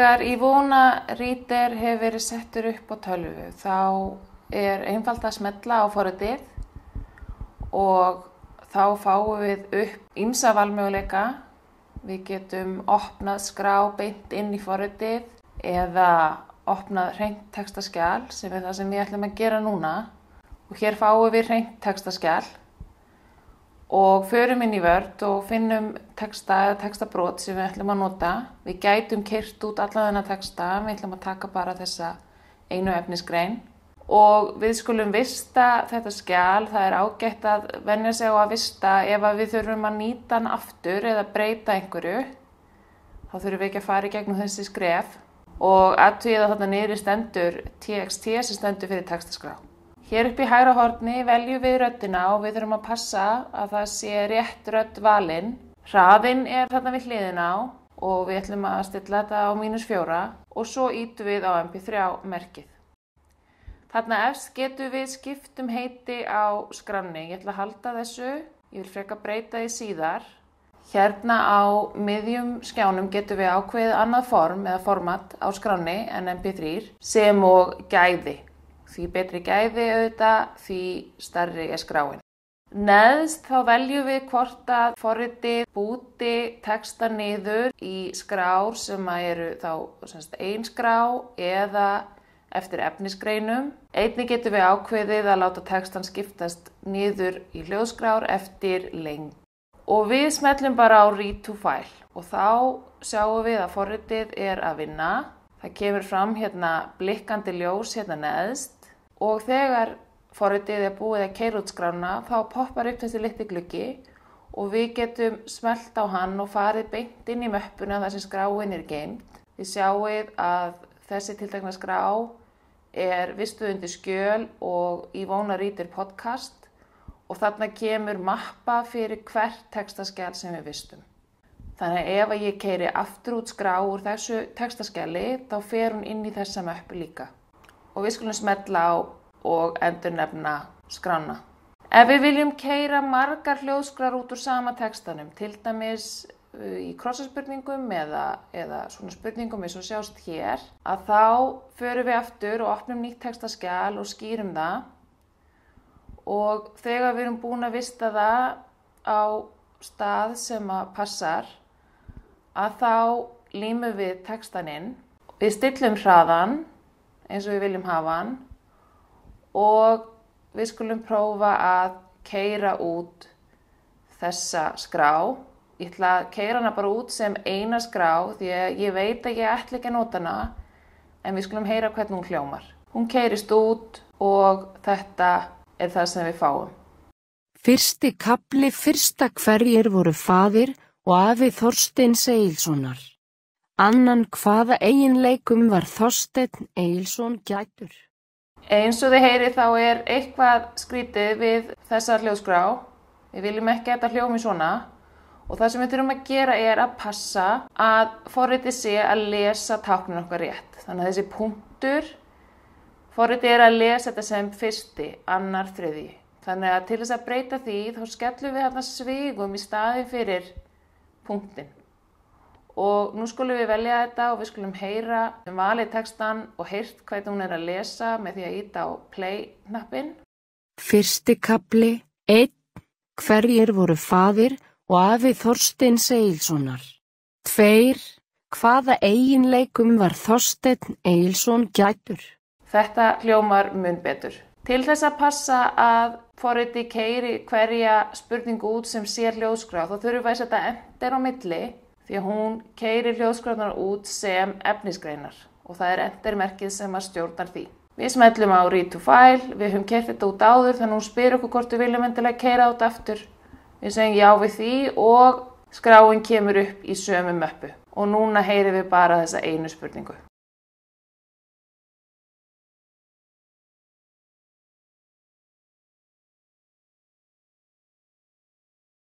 Þegar Ivona Reader hefur verið settur upp á tölvu þá einfalt að smella á forritið og þá fáum við upp ýmsa valmöguleika. Við getum opnað skrá beint inn í forritið eða opnað hreint textaskjal sem það sem við ætlum að gera núna. Og hér fáum við hreint textaskjal og förum inn í Word og finnum texta eða textabrot sem við ætlum að nota. Við gætum keyrt út alla þennan texta, við ætlum að taka bara þessa einu efnisgrein. Og við skulum vista þetta skjal, það ágætt að venja sig á að vista ef við þurfum að nýta hann aftur eða breyta einhverju. Þá þurfum við ekki að fara í gegnum þessi skref og athugið að þarna niðri stendur TXT sem stendur fyrir textaskrá. Hér upp í hægra horni veljum við röddina og við þurfum að passa að það sé rétt rödd valin. Hraðinn þarna við hliðina á og við ætlum að stilla þetta á -4 og svo ýtum við á MP3 merkið. Þarna efst getum við skipt heiti á skránni. Ég ætla að halda þessu, ég vil frekar breyta því síðar. Hérna á miðjum skjánum getum við ákveðið annað form eða format á skránni en MP3 sem og gæði. Því betri gæði auðvitað, því stærri skráin. Neðst þá veljum við hvort að forritið búti texta niður í skrár sem eru þá ein skrá eða eftir efnisgreinum. Einnig getum við ákveðið að láta textan skiptast niður í hljóðskrár eftir lengd. Og við smellum bara á Read to File og þá sjáum við að forritið að vinna. Það kemur fram hérna blikkandi ljós hérna neðst og þegar forritið búið að keyra út skrána þá poppar upp þessi litli gluggi og við getum smellt á hann og farið beint inn í möppuna þar sem skráin geymd. Við sjáum að þessi tiltekna skrá vistuð undir skjöl og Ivona Reader podcast og þarna kemur mappa fyrir hvert textaskjal sem við vistum. Þannig að ef ég keyri aftur út skrá úr þessu textaskjali þá fer hún inn í þessa möppu líka. Og við skulum smella á og endurnefna skrána. Ef við viljum keyra margar hljóðskrár út úr sama textanum, til dæmis í krossaspurningum eða svona spurningum eins og sjást hér, að þá förum við aftur og opnum nýtt textaskjal og skýrum það. Og þegar við erum búin að vista það á stað sem passar, að þá límum við textan inn. Við stillum hraðan eins og við viljum hafa hann og við skulum prófa að keyra út þessa skrá. Ég ætla að keyra hana bara út sem eina skrá því að ég veit að ég ætla ekki að nota hana en við skulum heyra hvernig hún hljómar. Hún keyrist út og þetta það sem við fáum. Fyrsti kafli fyrsta hverjir voru faðir og afi Þorsteins Egilssonar. Annan hvaða eiginleikum var Þorsteinn Egilsson gæddur? Eins og þið heyrið þá eitthvað skrítið við þessa hljóðskrá. Við viljum ekki að þetta hljómi svona og það sem við þurfum að gera að passa að forritið sé að lesa táknin okkar rétt. Þannig að þessi punktur, forritið að lesa þetta sem fyrsti, annar, þriðji. Þannig að til þess að breyta því þá skellum við hérna svigum í staðinn fyrir punktin. Og nú skulum við velja þetta og við skulum heyra valið textan og heyrt hvernig hún að lesa með því að ýta á play-knappinn. Fyrsti kafli 1. Hverjir voru faðir og afi Þorsteins Egilssonar. 2. Hvaða eiginleikum var Þorsteinn Egilsson gæddur? Þetta hljómar mun betur. Til þess að passa að forritið keyri hverja spurningu út sem sé hljóðskrá þá þurfum við að setja enter á milli því að hún keyrir hljóðskránar út sem efnisgreinar og það entermerkið sem að stjórnar því. Við smellum á Read to File, við höfum keyrt þetta út áður þannig að hún spyr okkur hvort við viljum endilega keyra út aftur. Við segjum já við því og skráin kemur upp í sömu möppu og núna heyrum við bara þessa einu spurningu.